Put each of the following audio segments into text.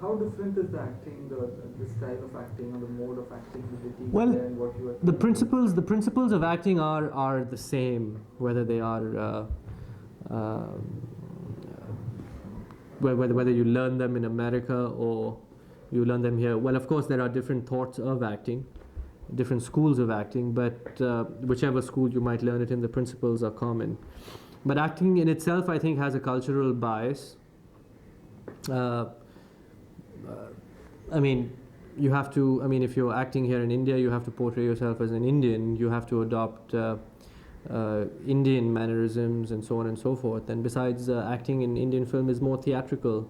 how different is the acting, the style of acting, or the mode of acting that they teach Well, there and what you are the principles of acting are the same, whether they are uh, whether you learn them in America or you learn them here. Well, of course, there are different thoughts of acting, different schools of acting, but whichever school you might learn it in, the principles are common. But acting in itself, I think, has a cultural bias. I mean, you have to, I mean, if you're acting here in India, you have to portray yourself as an Indian, you have to adopt Indian mannerisms and so on and so forth. And besides, acting in Indian film is more theatrical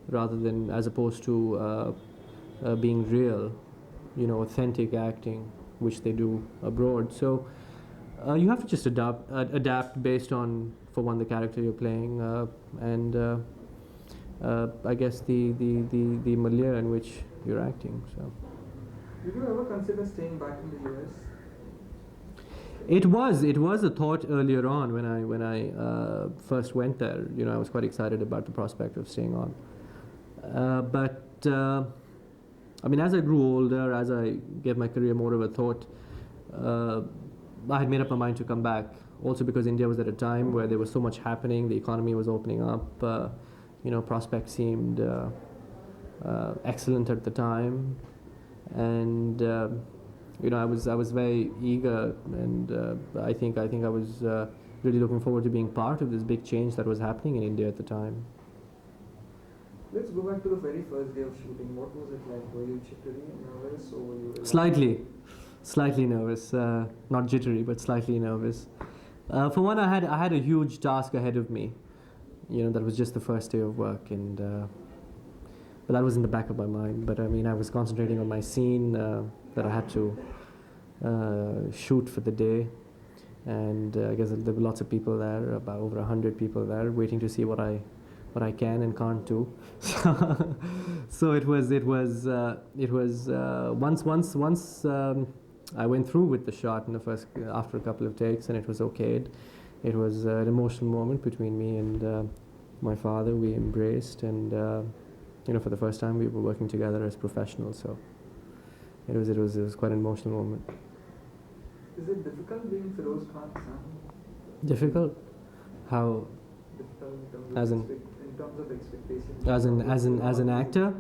rather than, as opposed to being real, you know, authentic acting, which they do abroad. So you have to just adapt based on, for one, the character you're playing, and I guess the milieu in which you're acting. So. Did you ever consider staying back in the US? It was a thought earlier on when I first went there. You know, I was quite excited about the prospect of staying on. But I mean, as I grew older, as I gave my career more of a thought, I had made up my mind to come back. Also because India was at a time where there was so much happening, the economy was opening up. You know, prospects seemed excellent at the time, and you know, I was very eager, and I think I was really looking forward to being part of this big change that was happening in India at the time. Let's go back to the very first day of shooting. What was it like? Were you jittery, nervous, or were you relaxed? Slightly nervous, not jittery, but slightly nervous. For one, I had a huge task ahead of me. You know, that was just the first day of work, and but that was in the back of my mind. But I mean, I was concentrating on my scene that I had to shoot for the day, and I guess there were lots of people there, about over 100 people there, waiting to see what I can and can't do. So it was once I went through with the shot in the first, after a couple of takes, and it was okayed. It was an emotional moment between me and my father. We embraced, and you know, for the first time we were working together as professionals. So it was quite an emotional moment. Is it difficult being Feroz Khan's son? Difficult? How? Difficult As in? In terms of expectations. As an actor?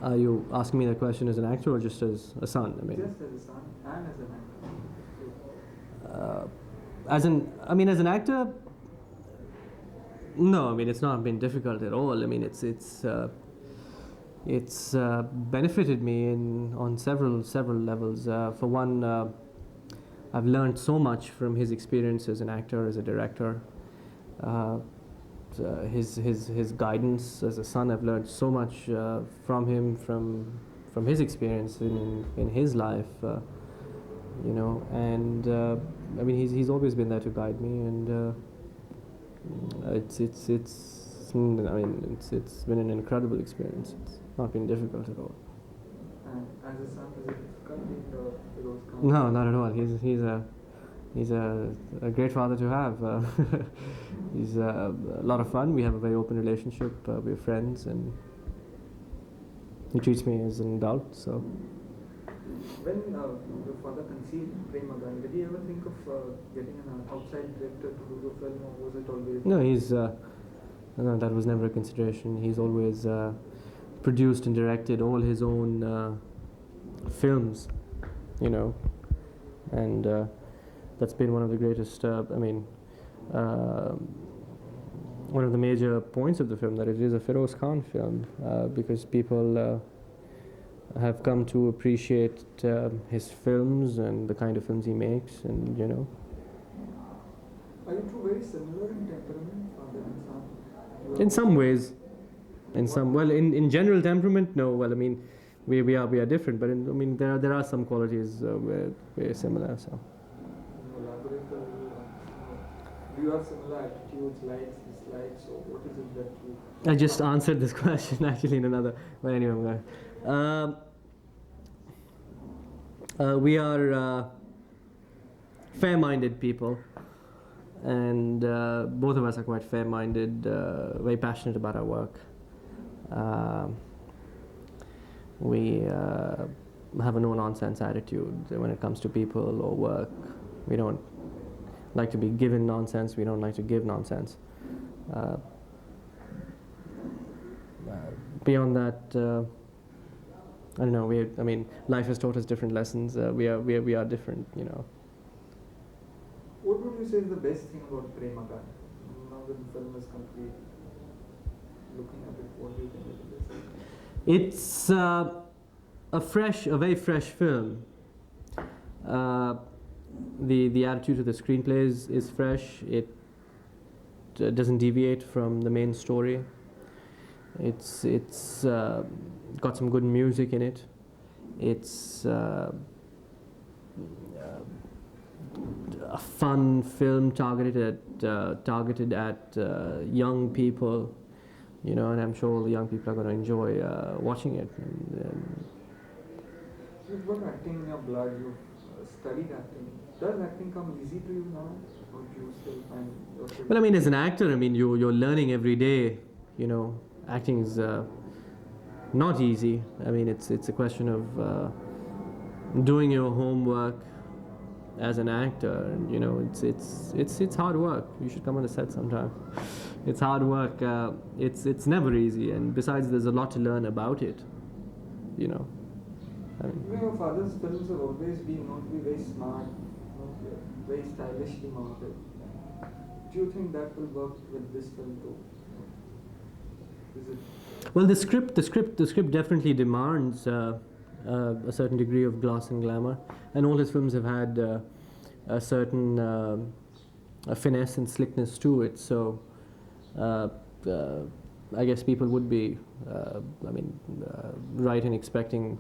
Are you asking me that question as an actor or just as a son? I mean, just as a son and as an actor. As an actor, no. I mean, it's not been difficult at all. I mean, it's benefited me on several levels. For one, I've learned so much from his experience as an actor, as a director. His guidance as a son, I've learned so much from him, from his experience in his life, you know, and I mean, he's always been there to guide me, and it's been an incredible experience. It's not been difficult at all. And as a son, is it difficult being Feroz Khan? No, not at all. He's a great father to have. He's a lot of fun. We have a very open relationship. We're friends, and he treats me as an adult. So. When your father conceived Prem Aggan, did he ever think of getting an outside director to do the film, or was it always? No, no, that was never a consideration. He's always produced and directed all his own films, you know, and that's been one of the greatest. One of the major points of the film, that it is a Feroz Khan film, because people have come to appreciate his films and the kind of films he makes, and you know. Are you two very similar in temperament, father and son? In some ways, in general temperament, no. Well, I mean, we are different, but there are some qualities where we're similar. So. Do you have similar attitudes, likes, dislikes, or what is it that you... I just answered this question actually in another... Well, anyway, we are fair-minded people, and both of us are quite fair-minded, very passionate about our work. We have a no-nonsense attitude when it comes to people or work. We don't like to be given nonsense. We don't like to give nonsense. Beyond that, I don't know. I mean, life has taught us different lessons. We are different, you know. What would you say is the best thing about Prem Aggan? Now that the film is complete, looking at it, what do you think it is? It's a very fresh film. The attitude of the screenplay is fresh. It doesn't deviate from the main story. It's got some good music in it. It's a fun film targeted at young people, you know, and I'm sure all the young people are going to enjoy watching it. You've got acting in your blood. You've studied acting. Does acting come easy to you now, or do you still find yourself? Well, I mean, as an actor, I mean, you're learning every day. You know, acting is not easy. I mean, it's a question of doing your homework as an actor. And, you know, it's hard work. You should come on the set sometime. It's hard work. It's never easy, and besides, there's a lot to learn about it. You know. I mean, your father's films have always been known to be very smart, very stylishly mounted. Do you think that will work with this film too? Is it? Well, the script definitely demands a certain degree of gloss and glamour, and all his films have had a certain a finesse and slickness to it. So, I guess people would be, right in expecting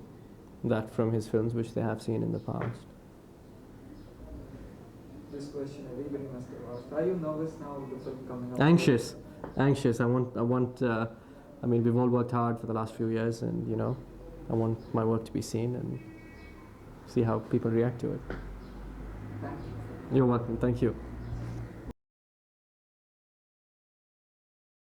that from his films, which they have seen in the past. This question everybody must have asked. Are you nervous now with the film coming up? Anxious. I want. I mean, we've all worked hard for the last few years, and you know, I want my work to be seen and see how people react to it. Thank you. You're welcome. Thank you.